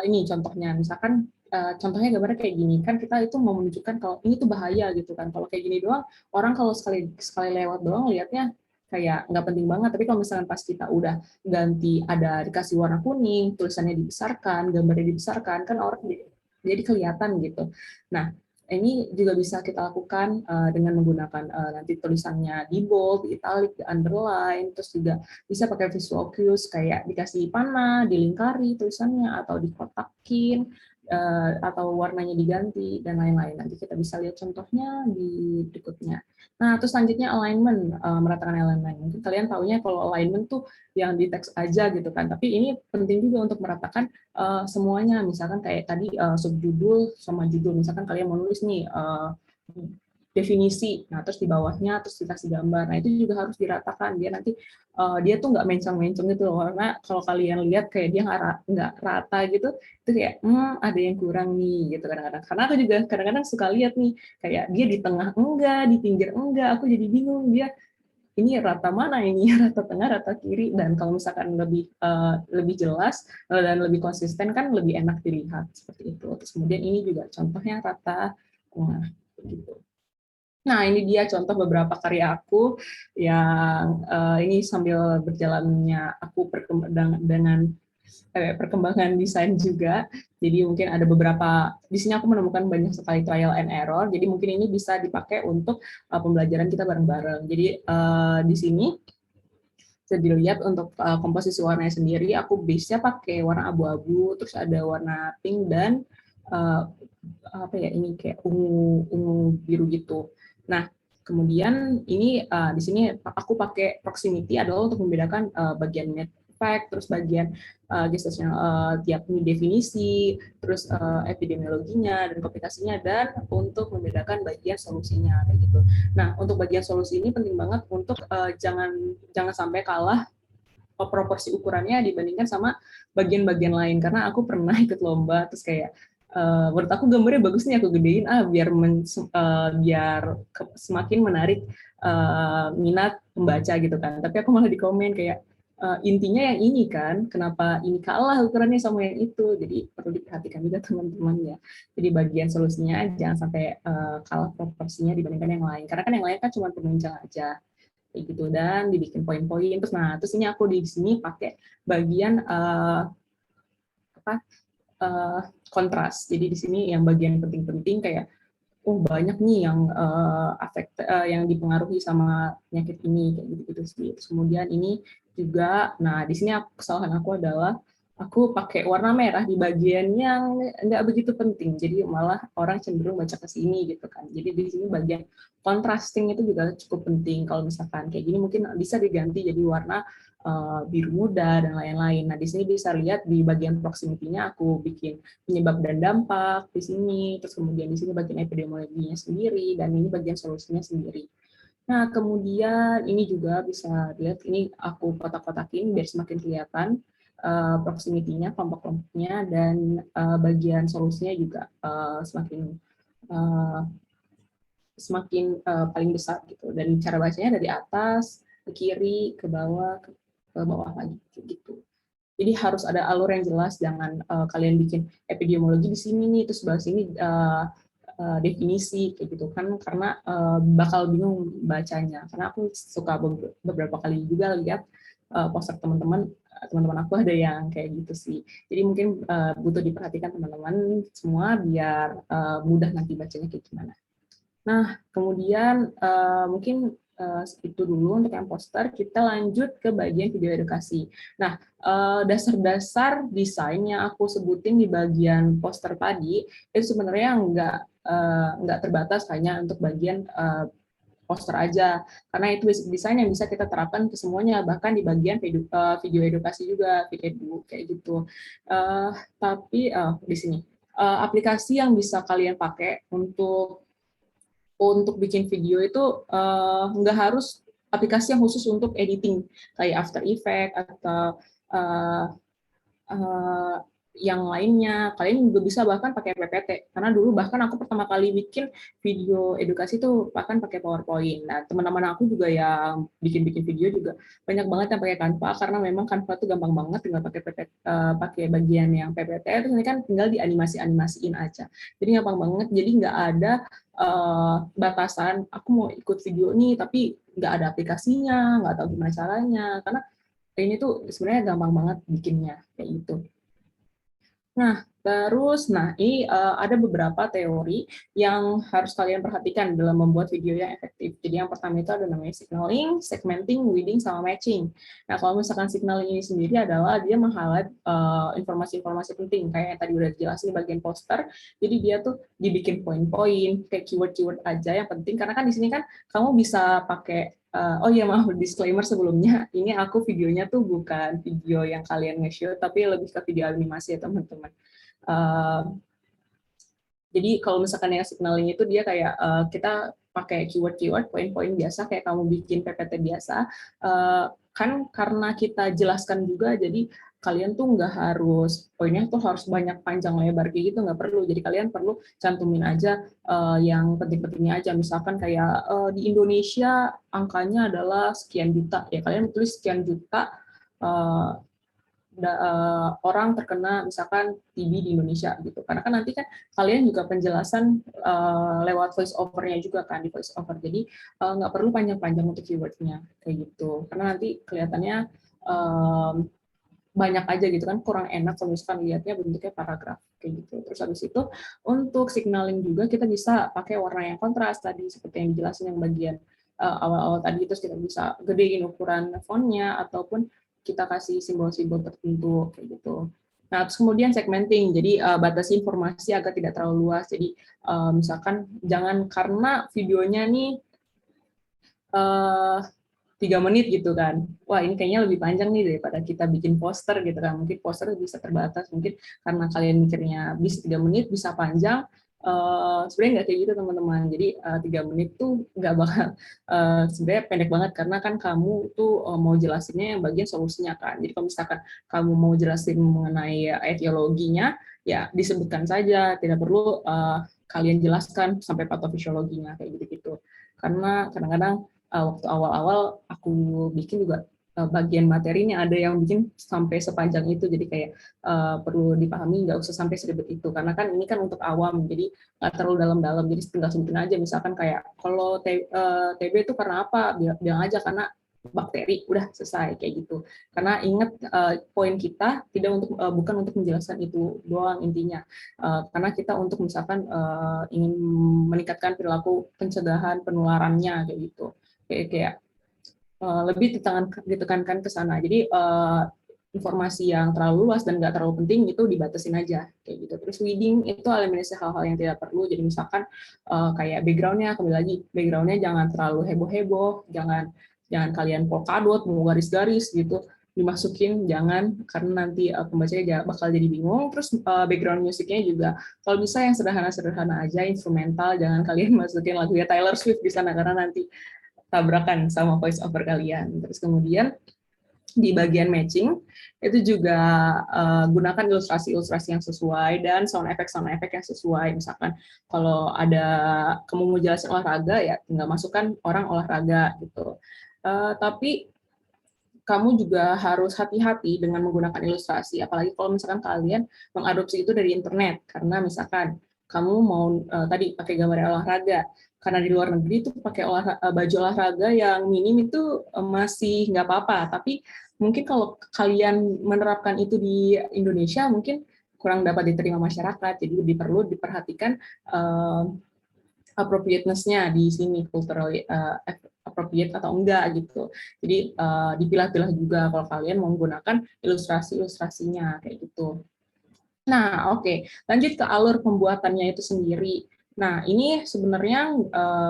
ini contohnya, misalkan contohnya gambarnya kayak gini, kan kita itu mau menunjukkan kalau ini tuh bahaya gitu kan. Kalau kayak gini doang, orang kalau sekali lewat doang lihatnya kayak nggak penting banget. Tapi kalau misalkan pas kita udah ganti, ada dikasih warna kuning, tulisannya dibesarkan, gambarnya dibesarkan, kan orang jadi kelihatan gitu. Nah, ini juga bisa kita lakukan dengan menggunakan nanti tulisannya di bold, di italic, di underline, terus juga bisa pakai visual cues kayak dikasih panah, dilingkari tulisannya, atau dikotakin, atau warnanya diganti, dan lain-lain. Nanti kita bisa lihat contohnya di berikutnya. Nah, terus selanjutnya alignment, meratakan elemen. Mungkin kalian taunya kalau alignment tuh yang di teks aja gitu kan, tapi ini penting juga untuk meratakan semuanya. Misalkan kayak tadi subjudul sama judul, misalkan kalian menulis nih definisi, nah terus di bawahnya terus dikasih gambar, nah itu juga harus diratakan biar nanti dia tuh nggak mencong-mencong gitu loh, karena kalau kalian lihat kayak dia nggak rata gitu, itu kayak ada yang kurang nih gitu kadang-kadang. Karena aku juga kadang-kadang suka lihat nih kayak dia di tengah enggak, di pinggir enggak, aku jadi bingung dia ini rata mana ini, rata tengah, rata kiri. Dan kalau misalkan lebih jelas dan lebih konsisten kan lebih enak dilihat seperti itu. Terus kemudian ini juga contohnya rata tengah gitu. Nah, ini dia contoh beberapa karya aku yang ini sambil berjalannya aku dengan perkembangan desain juga. Jadi mungkin ada beberapa, di sini aku menemukan banyak sekali trial and error, jadi mungkin ini bisa dipakai untuk pembelajaran kita bareng-bareng. Jadi di sini bisa dilihat untuk komposisi warnanya sendiri, aku base-nya pakai warna abu-abu, terus ada warna pink dan ini kayak ungu biru gitu. Nah, kemudian ini di sini aku pakai proximity adalah untuk membedakan bagian net effect, terus bagian gestasional tiap definisi, terus epidemiologinya dan komplikasinya, dan untuk membedakan bagian solusinya kayak gitu. Nah, untuk bagian solusi ini penting banget untuk jangan sampai kalah proporsi ukurannya dibandingkan sama bagian-bagian lain, karena aku pernah ikut lomba terus kayak menurut aku gambarnya bagus nih, aku gedein biar semakin menarik minat pembaca gitu kan, tapi aku malah di komen kayak intinya yang ini kan, kenapa ini kalah ukurannya sama yang itu, jadi perlu diperhatikan juga teman-teman ya. Jadi bagian solusinya jangan sampai kalah proporsinya dibandingkan yang lain, karena kan yang lain kan cuma penunjang aja kayak gitu, dan dibikin poin-poin. Terus ini aku di sini pakai bagian apa kontras. Jadi di sini yang bagian penting-penting kayak banyak nih yang yang dipengaruhi sama penyakit ini kayak gitu-gitu sih. Terus kemudian ini juga, nah di sini kesalahan aku adalah aku pakai warna merah di bagian yang nggak begitu penting, jadi malah orang cenderung baca ke sini gitu kan. Jadi di sini bagian contrasting itu juga cukup penting. Kalau misalkan kayak gini mungkin bisa diganti jadi warna biru muda dan lain-lain. Nah di sini bisa lihat di bagian proximity-nya aku bikin penyebab dan dampak di sini, terus kemudian di sini bagian epidemiologinya sendiri, dan ini bagian solusinya sendiri. Nah, kemudian ini juga bisa dilihat, ini aku kotak-kotakin biar semakin kelihatan proximity-nya, kelompok-kelompoknya, dan bagian solusinya juga uh, semakin paling besar gitu. Dan cara bacanya dari atas ke kiri, ke bawah lagi gitu. Jadi harus ada alur yang jelas, jangan kalian bikin epidemiologi di sini nih, terus sebelah sini definisi kayak gitu kan, karena bakal bingung bacanya. Karena aku suka beberapa kali juga lihat poster teman-teman aku ada yang kayak gitu sih. Jadi mungkin butuh diperhatikan teman-teman semua biar mudah nanti bacanya kayak gimana. Nah, kemudian mungkin itu dulu untuk yang poster, kita lanjut ke bagian video edukasi. Nah, dasar-dasar desain yang aku sebutin di bagian poster tadi, itu sebenarnya nggak terbatas hanya untuk bagian poster aja, karena itu basic design yang bisa kita terapkan ke semuanya, bahkan di bagian video edukasi juga, video edu, kayak gitu. Tapi di sini, aplikasi yang bisa kalian pakai untuk bikin video itu nggak harus aplikasi yang khusus untuk editing kayak After Effects atau uh, uh, yang lainnya. Kalian juga bisa bahkan pakai PPT, karena dulu bahkan aku pertama kali bikin video edukasi itu bahkan pakai PowerPoint. Nah, teman-teman aku juga yang bikin-bikin video juga banyak banget yang pakai Canva, karena memang Canva itu gampang banget, tinggal pakai PPT, pakai bagian yang PPT, terus ini kan tinggal dianimasi-animasiin aja. Jadi gampang banget, jadi nggak ada batasan aku mau ikut video nih tapi nggak ada aplikasinya, nggak tahu gimana caranya, karena ini tuh sebenarnya gampang banget bikinnya kayak gitu. Nah, ini ada beberapa teori yang harus kalian perhatikan dalam membuat video yang efektif. Jadi yang pertama itu ada namanya signaling, segmenting, weeding, sama matching. Nah, kalau misalkan signaling ini sendiri adalah dia meng-highlight informasi-informasi penting, kayak yang tadi udah dijelasin di bagian poster. Jadi dia tuh dibikin poin-poin, kayak keyword-keyword aja yang penting, karena kan di sini kan kamu bisa pakai oh iya, maaf, disclaimer sebelumnya, ini aku videonya tuh bukan video yang kalian nge-shoot, tapi lebih ke video animasi ya teman-teman. Jadi kalau misalkan yang signaling itu dia kayak kita pakai keyword-keyword, poin-poin biasa kayak kamu bikin PPT biasa, kan karena kita jelaskan juga, jadi kalian tuh nggak harus poinnya tuh harus banyak panjang lebar kayak gitu, nggak perlu. Jadi kalian perlu cantumin aja yang penting-pentingnya aja. Misalkan kayak di Indonesia angkanya adalah sekian juta, ya kalian tulis sekian juta orang terkena misalkan TB di Indonesia gitu. Karena kan nanti kan kalian juga penjelasan lewat voice over-nya juga kan di voice over. Jadi nggak perlu panjang-panjang untuk keyword-nya kayak gitu. Karena nanti kelihatannya banyak aja gitu kan, kurang enak kalau misalkan lihatnya bentuknya paragraf kayak gitu. Terus habis itu untuk signaling juga kita bisa pakai warna yang kontras tadi seperti yang dijelasin yang bagian awal-awal tadi, terus kita bisa gedein ukuran fontnya ataupun kita kasih simbol-simbol tertentu kayak gitu. Nah, terus kemudian segmenting, jadi batasi informasi agar tidak terlalu luas. Jadi misalkan jangan karena videonya nih 3 menit gitu kan, wah ini kayaknya lebih panjang nih daripada kita bikin poster gitu kan, mungkin poster bisa terbatas, mungkin karena kalian mikirnya bisa 3 menit bisa panjang, sebenarnya nggak kayak gitu teman-teman. Jadi 3 menit tuh nggak bakal sebenarnya pendek banget, karena kan kamu tuh mau jelasinnya yang bagian solusinya kan. Jadi kalau misalkan kamu mau jelasin mengenai etiologinya, ya disebutkan saja, tidak perlu kalian jelaskan sampai patofisiologinya kayak gitu-gitu. Karena kadang-kadang waktu awal-awal aku bikin juga bagian materinya, ada yang bikin sampai sepanjang itu, jadi kayak perlu dipahami nggak usah sampai seribet itu, karena kan ini kan untuk awam, jadi nggak terlalu dalam-dalam, jadi tinggal sebutin aja, misalkan kayak kalau TB itu karena apa, bilang aja karena bakteri, udah selesai kayak gitu. Karena ingat poin kita tidak untuk bukan untuk menjelaskan itu doang intinya, karena kita untuk misalkan ingin meningkatkan perilaku pencegahan penularannya kayak gitu, kayak lebih ditekankan ke sana. Jadi informasi yang terlalu luas dan nggak terlalu penting itu dibatasin aja kayak gitu. Terus weeding itu eliminasi hal-hal yang tidak perlu. Jadi misalkan kayak backgroundnya, kembali lagi backgroundnya jangan terlalu heboh-heboh, jangan kalian polkadot, mau garis-garis gitu dimasukin, jangan, karena nanti pembacanya bakal jadi bingung. Terus background musiknya juga kalau bisa yang sederhana-sederhana aja, instrumental, jangan kalian masukin lagunya Taylor Swift di sana karena nanti tabrakan sama voice over kalian. Terus kemudian di bagian matching itu juga gunakan ilustrasi-ilustrasi yang sesuai dan sound effect yang sesuai. Misalkan kalau ada kamu mau jelasin olahraga ya tinggal masukkan orang olahraga gitu. Tapi kamu juga harus hati-hati dengan menggunakan ilustrasi, apalagi kalau misalkan kalian mengadopsi itu dari internet, karena misalkan kamu mau tadi pakai gambar olahraga, karena di luar negeri itu pakai baju olahraga yang minim itu masih nggak apa-apa, tapi mungkin kalau kalian menerapkan itu di Indonesia mungkin kurang dapat diterima masyarakat, jadi lebih perlu diperhatikan appropriateness-nya di sini, culturally appropriate atau enggak gitu. Jadi dipilah-pilah juga kalau kalian mau menggunakan ilustrasi-ilustrasinya kayak gitu. Nah, oke. Lanjut ke alur pembuatannya itu sendiri. Nah, ini sebenarnya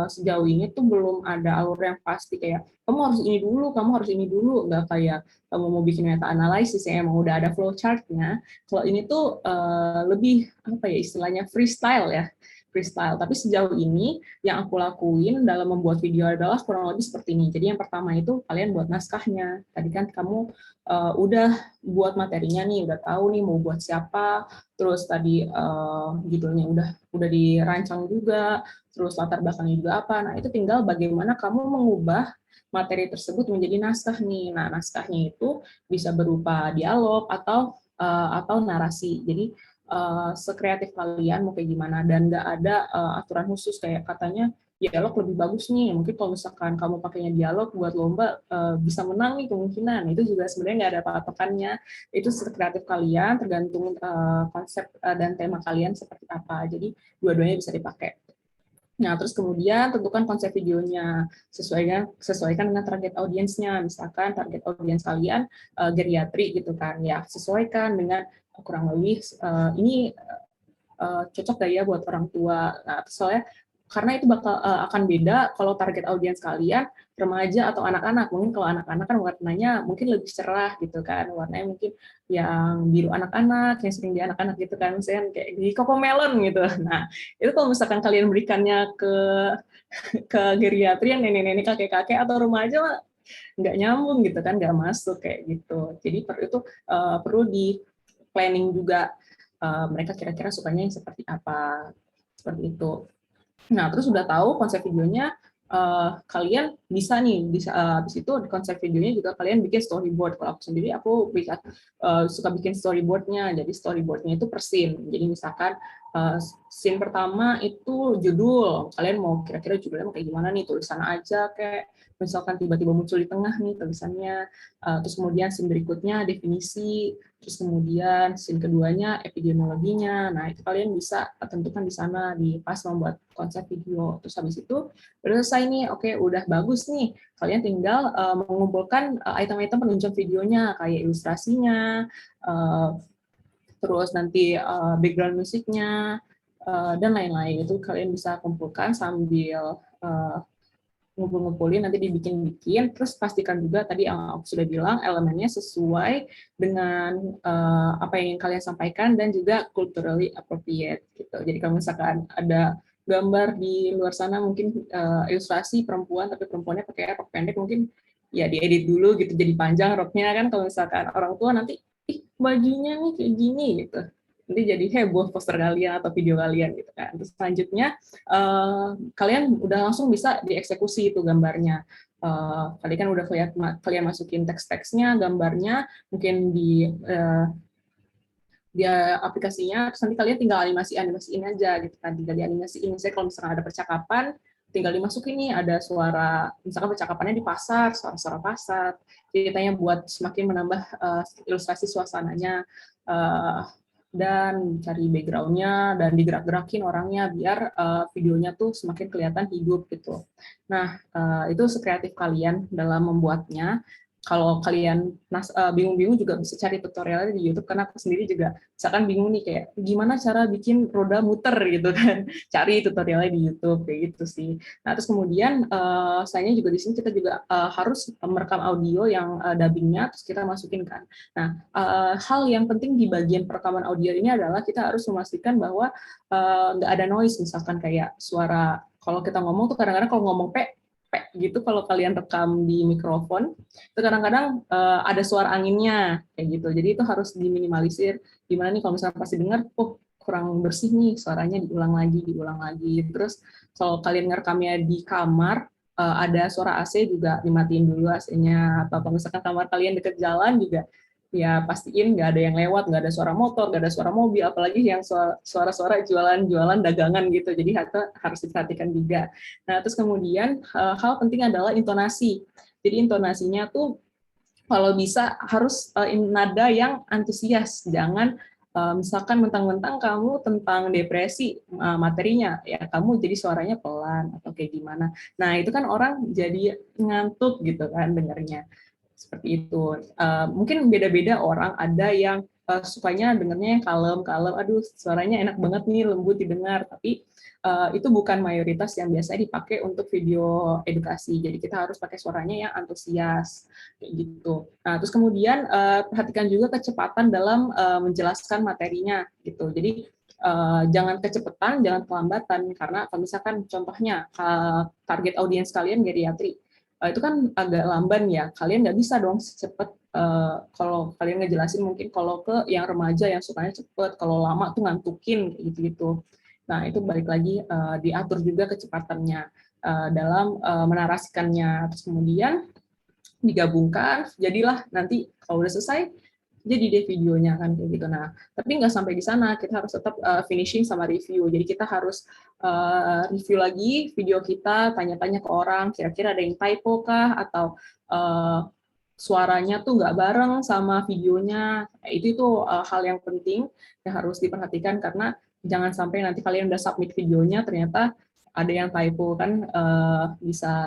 sejauh ini tuh belum ada alur yang pasti kayak kamu harus ini dulu, kamu harus ini dulu, nggak kayak kamu mau bikin meta analisis ya emang udah ada flow chart-nya. Kalau ini tuh lebih apa ya istilahnya freestyle ya, freestyle. Tapi sejauh ini yang aku lakuin dalam membuat video adalah kurang lebih seperti ini. Jadi yang pertama itu kalian buat naskahnya. Tadi kan kamu udah buat materinya nih, udah tahu nih mau buat siapa, terus tadi judulnya udah dirancang juga, terus latar belakangnya juga apa. Nah, itu tinggal bagaimana kamu mengubah materi tersebut menjadi naskah nih. Nah, naskahnya itu bisa berupa dialog atau narasi. Jadi sekreatif kalian mau kayak gimana, dan nggak ada aturan khusus kayak katanya dialog lebih bagus nih. Mungkin kalau misalkan kamu pakainya dialog buat lomba bisa menang nih kemungkinan. Itu juga sebenarnya nggak ada patokannya. Itu kreatif kalian tergantung konsep dan tema kalian seperti apa. Jadi dua-duanya bisa dipakai. Nah, terus kemudian tentukan konsep videonya, sesuaikan dengan target audiensnya. Misalkan target audiens kalian geriatri gitu kan, ya sesuaikan dengan kurang lebih ini cocok gak ya buat orang tua. Nah, soalnya karena itu bakal akan beda kalau target audiens kalian remaja atau anak-anak. Mungkin kalau anak-anak kan warnanya mungkin lebih cerah gitu kan, warnanya mungkin yang biru anak-anak, yang sering di anak-anak gitu kan, misalnya kayak di Cocomelon gitu. Nah, itu kalau misalkan kalian berikannya ke geriatri yang nenek-nenek, kakek-kakek atau remaja mah nggak nyambung gitu kan, nggak masuk kayak gitu. Jadi itu perlu di planning juga mereka kira-kira sukanya yang seperti apa, seperti itu. Nah, terus udah tahu konsep videonya, kalian bisa nih, habis itu di konsep videonya juga kalian bikin storyboard. Kalau aku sendiri, aku suka bikin storyboardnya. Jadi storyboardnya itu per scene. Jadi misalkan scene pertama itu judul. Kalian mau kira-kira judulnya mau kayak gimana nih, tulisan aja kayak misalkan tiba-tiba muncul di tengah nih tulisannya. Terus kemudian scene berikutnya definisi, terus kemudian scene keduanya epidemiologinya. Nah, itu kalian bisa tentukan di sana di pas membuat konsep video. Terus habis itu udah selesai nih, oke udah bagus nih. Kalian tinggal mengumpulkan item-item penunjang videonya kayak ilustrasinya, terus nanti background musiknya dan lain-lain. Itu kalian bisa kumpulkan sambil ngumpul-ngumpulin, nanti dibikin-bikin, terus pastikan juga tadi yang aku sudah bilang elemennya sesuai dengan apa yang ingin kalian sampaikan dan juga culturally appropriate gitu. Jadi kalau misalkan ada gambar di luar sana mungkin ilustrasi perempuan tapi perempuannya pakai rok pendek, mungkin ya diedit dulu gitu jadi panjang roknya kan, kalau misalkan orang tua nanti ih bajunya nih kayak gini gitu, nanti jadi heboh poster kalian atau video kalian gitu kan. Terus selanjutnya kalian udah langsung bisa dieksekusi itu gambarnya. Tadi kan udah kalian masukin teks-teksnya, gambarnya, mungkin dia aplikasinya, terus nanti kalian tinggal animasiin aja gitu kan, tinggal dianimasiin. Misalnya kalau misalkan ada percakapan, tinggal dimasukin nih ada suara, misalkan percakapannya di pasar, suara-suara pasar, ceritanya buat semakin menambah ilustrasi suasananya, dan cari background-nya, dan digerak-gerakin orangnya biar videonya tuh semakin kelihatan hidup gitu. Nah, itu sekreatif kalian dalam membuatnya. Kalau kalian bingung-bingung juga bisa cari tutorialnya di YouTube, karena aku sendiri juga misalkan bingung nih kayak gimana cara bikin roda muter gitu kan, cari tutorialnya di YouTube kayak gitu sih. Nah terus kemudian sayangnya juga di sini kita juga harus merekam audio yang dubbingnya terus kita masukin kan. Nah hal yang penting di bagian perekaman audio ini adalah kita harus memastikan bahwa nggak ada noise, misalkan kayak suara, kalau kita ngomong tuh kadang-kadang kalau ngomong gitu, kalau kalian rekam di mikrofon itu kadang-kadang ada suara anginnya kayak gitu, jadi itu harus diminimalisir. Gimana nih kalau misalnya pasti dengar, oh kurang bersih nih suaranya, diulang lagi. Terus kalau kalian ngerekamnya di kamar, ada suara AC juga dimatiin dulu AC-nya, atau kalau misalkan kamar kalian deket jalan juga ya pastiin nggak ada yang lewat, nggak ada suara motor, nggak ada suara mobil, apalagi yang suara-suara jualan dagangan gitu, jadi harus diperhatikan juga. Nah terus kemudian hal penting adalah intonasi. Jadi intonasinya tuh kalau bisa harus nada yang antusias, jangan misalkan mentang-mentang kamu tentang depresi materinya, ya kamu jadi suaranya pelan atau kayak gimana. Nah itu kan orang jadi ngantuk gitu kan dengarnya. Seperti itu. Mungkin beda-beda orang, ada yang sukanya dengarnya yang kalem, aduh suaranya enak banget nih, lembut didengar, tapi itu bukan mayoritas yang biasanya dipakai untuk video edukasi. Jadi kita harus pakai suaranya yang antusias, kayak gitu. Nah, terus kemudian perhatikan juga kecepatan dalam menjelaskan materinya, gitu. Jadi jangan kecepatan, jangan kelambatan, karena kalau misalkan contohnya target audiens kalian geriatri, itu kan agak lamban ya, kalian nggak bisa dong cepet. Kalau kalian ngejelasin mungkin kalau ke yang remaja yang sukanya cepet, kalau lama tuh ngantukin kayak gitu-gitu. Nah itu balik lagi diatur juga kecepatannya dalam menarasikannya. Terus kemudian digabungkan, jadilah nanti kalau udah selesai jadi deh videonya kan kayak gitu. Nah, tapi nggak sampai di sana, kita harus tetap finishing sama review. Jadi kita harus review lagi video kita, tanya-tanya ke orang, kira-kira ada yang typo kah, atau suaranya tuh nggak bareng sama videonya. Nah, itu tuh hal yang penting yang harus diperhatikan, karena jangan sampai nanti kalian udah submit videonya ternyata ada yang typo kan,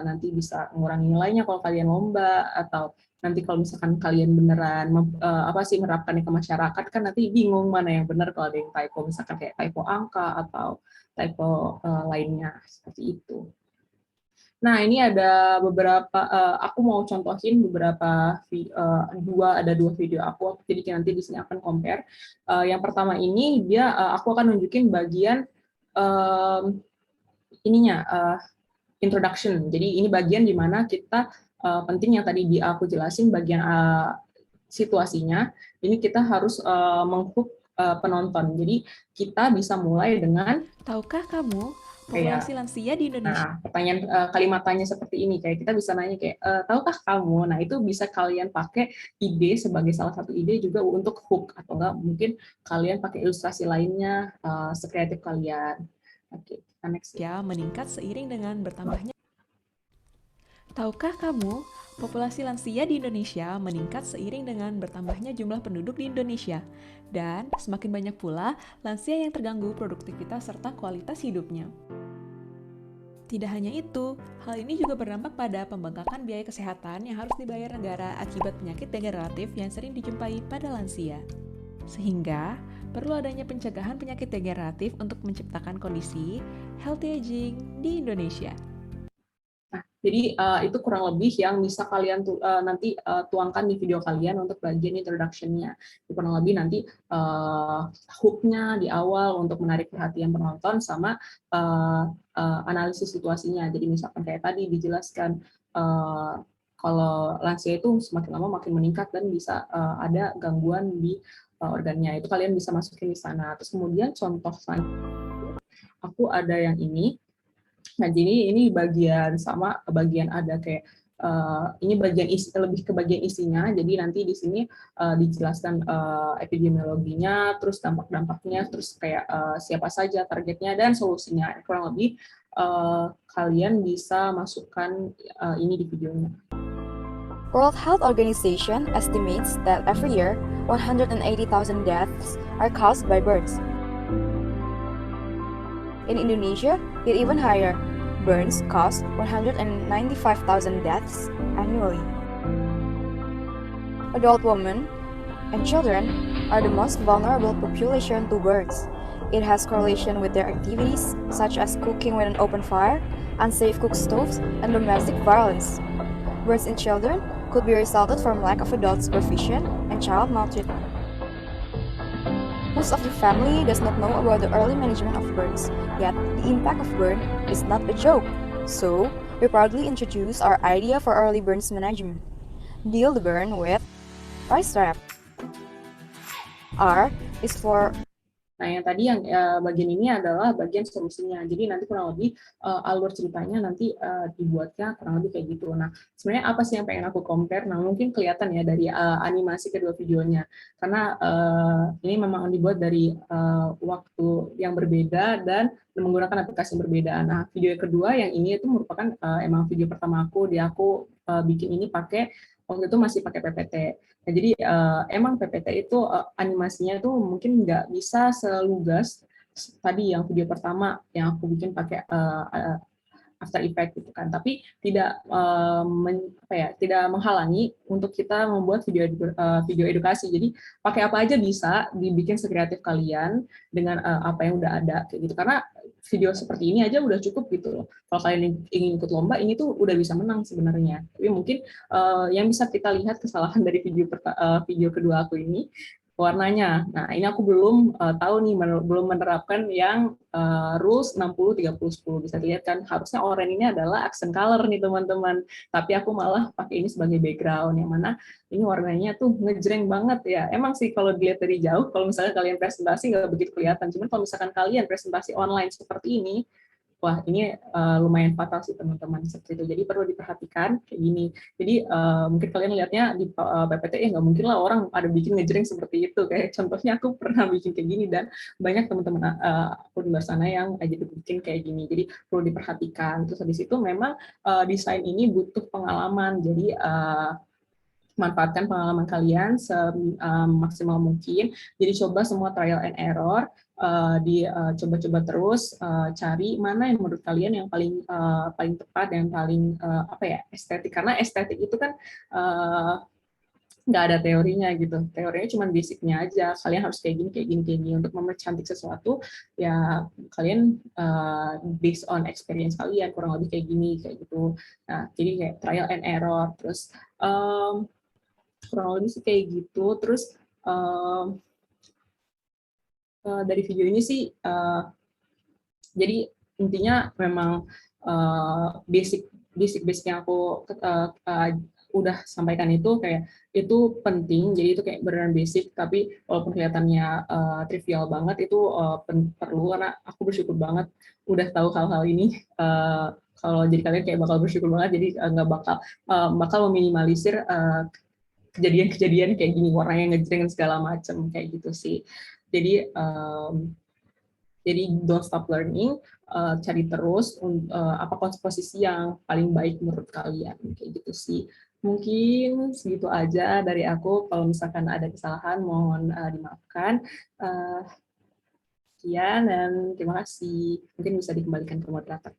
nanti bisa mengurangi nilainya kalau kalian lomba, atau nanti kalau misalkan kalian beneran menerapkannya ke masyarakat kan nanti bingung mana yang benar kalau ada yang typo, misalkan kayak typo angka atau typo lainnya seperti itu. Nah ini ada beberapa, aku mau contohin beberapa ada dua video aku, jadi nanti di sini akan compare. Yang pertama ini aku akan nunjukin bagian ininya introduction. Jadi ini bagian di mana kita penting yang tadi aku jelasin bagian situasinya. Ini kita harus menghook penonton. Jadi kita bisa mulai dengan, Tahukah kamu kayak, populasi lansia di Indonesia? pertanyaan, kalimat tanya seperti ini, kayak kita bisa nanya kayak tahukah kamu. Nah itu bisa kalian pakai ide sebagai salah satu ide juga untuk hook, atau enggak mungkin kalian pakai ilustrasi lainnya, sekreatif kalian. Oke, next. Ya, meningkat seiring dengan bertambahnya. Tahukah kamu, populasi lansia di Indonesia meningkat seiring dengan bertambahnya jumlah penduduk di Indonesia. Dan semakin banyak pula lansia yang terganggu produktivitas serta kualitas hidupnya. Tidak hanya itu, hal ini juga berdampak pada pembengkakan biaya kesehatan yang harus dibayar negara akibat penyakit degeneratif yang sering dijumpai pada lansia. Sehingga, perlu adanya pencegahan penyakit degeneratif untuk menciptakan kondisi healthy aging di Indonesia. Nah, jadi itu kurang lebih yang bisa kalian nanti tuangkan di video kalian untuk bagian introduction-nya. Kurang lebih nanti hook-nya di awal untuk menarik perhatian penonton, sama analisis situasinya. Jadi misalkan kayak tadi dijelaskan kalau lansia itu semakin lama makin meningkat dan bisa ada gangguan di organnya. Itu kalian bisa masukin di sana. Terus kemudian contoh selanjutnya, aku ada yang ini. Nah, jadi ini bagian ada kayak ini bagian lebih ke bagian isinya. Jadi nanti di sini dijelaskan epidemiologinya, terus dampak-dampaknya, terus kayak siapa saja targetnya dan solusinya. Kurang lebih kalian bisa masukkan ini di videonya. World Health Organization estimates that every year 180,000 deaths are caused by birds. In Indonesia, it even higher. Burns cause 195,000 deaths annually. Adult women and children are the most vulnerable population to burns. It has correlation with their activities such as cooking with an open fire, unsafe cook stoves, and domestic violence. Burns in children could be resulted from lack of adult supervision and child maltreatment. Most of the family does not know about the early management of burns, yet the impact of burn is not a joke. So, we proudly introduce our idea for early burns management. Deal the burn with rice wrap. R is for. Nah, yang tadi yang bagian ini adalah bagian solusinya. Jadi nanti kurang lebih alur ceritanya nanti dibuatnya kurang lebih kayak gitu. Nah, sebenarnya apa sih yang pengen aku compare? Nah, mungkin kelihatan ya dari animasi kedua videonya. Karena ini memang dibuat dari waktu yang berbeda dan menggunakan aplikasi yang berbeda. Nah, video yang kedua yang ini itu merupakan emang video pertama aku, aku bikin ini pakai waktu itu masih pakai PPT. Nah, jadi emang PPT itu animasinya itu mungkin nggak bisa selugas tadi yang video pertama yang aku bikin pakai After Effects gitu kan, tapi tidak tidak menghalangi untuk kita membuat video edukasi. Jadi pakai apa aja bisa dibikin sekreatif kalian dengan apa yang udah ada kayak gitu. Karena video seperti ini aja udah cukup gitu loh. Kalau kalian ingin ikut lomba, ini tuh udah bisa menang sebenarnya. Tapi mungkin yang bisa kita lihat kesalahan dari video kedua aku ini warnanya. Nah, ini aku belum tahu nih, belum menerapkan yang rules 60 30 10. Bisa dilihat kan, harusnya oranye ini adalah accent color nih teman-teman. Tapi aku malah pakai ini sebagai background, yang mana ini warnanya tuh ngejreng banget ya. Emang sih kalau dilihat dari jauh, kalau misalnya kalian presentasi nggak begitu kelihatan. Cuman kalau misalkan kalian presentasi online seperti ini, wah ini lumayan fatal sih teman-teman, seperti itu. Jadi perlu diperhatikan kayak gini. Jadi mungkin kalian lihatnya di PPT nggak mungkin lah orang ada bikin ngejreng seperti itu. Kayak contohnya aku pernah bikin kayak gini dan banyak teman-teman aku di luar sana yang jadi bikin kayak gini. Jadi perlu diperhatikan. Terus habis itu memang desain ini butuh pengalaman. Jadi manfaatkan pengalaman kalian semaksimal mungkin. Jadi coba semua trial and error, dicoba-coba terus, cari mana yang menurut kalian yang paling tepat, yang paling estetik. Karena estetik itu kan nggak ada teorinya gitu. Teorinya cuma basicnya aja. Kalian harus kayak gini, kayak gini, kayak gini. Untuk mempercantik sesuatu, ya kalian based on experience kalian kurang lebih kayak gini, kayak gitu. Nah, jadi kayak trial and error. Terus kurang lebih sih kayak gitu. Terus dari video ini sih jadi intinya memang basic yang aku udah sampaikan itu kayak itu penting. Jadi itu kayak beneran basic, tapi walaupun kelihatannya trivial banget, itu perlu, karena aku bersyukur banget udah tahu hal-hal ini. Kalau jadi kalian kayak bakal bersyukur banget, jadi nggak bakal meminimalisir kejadian-kejadian kayak gini, warnanya ngejreng segala macam kayak gitu sih. Jadi don't stop learning, cari terus apa posisi yang paling baik menurut kalian kayak gitu sih. Mungkin segitu aja dari aku. Kalau misalkan ada kesalahan mohon dimaafkan. Sekian dan terima kasih. Mungkin bisa dikembalikan ke moderator.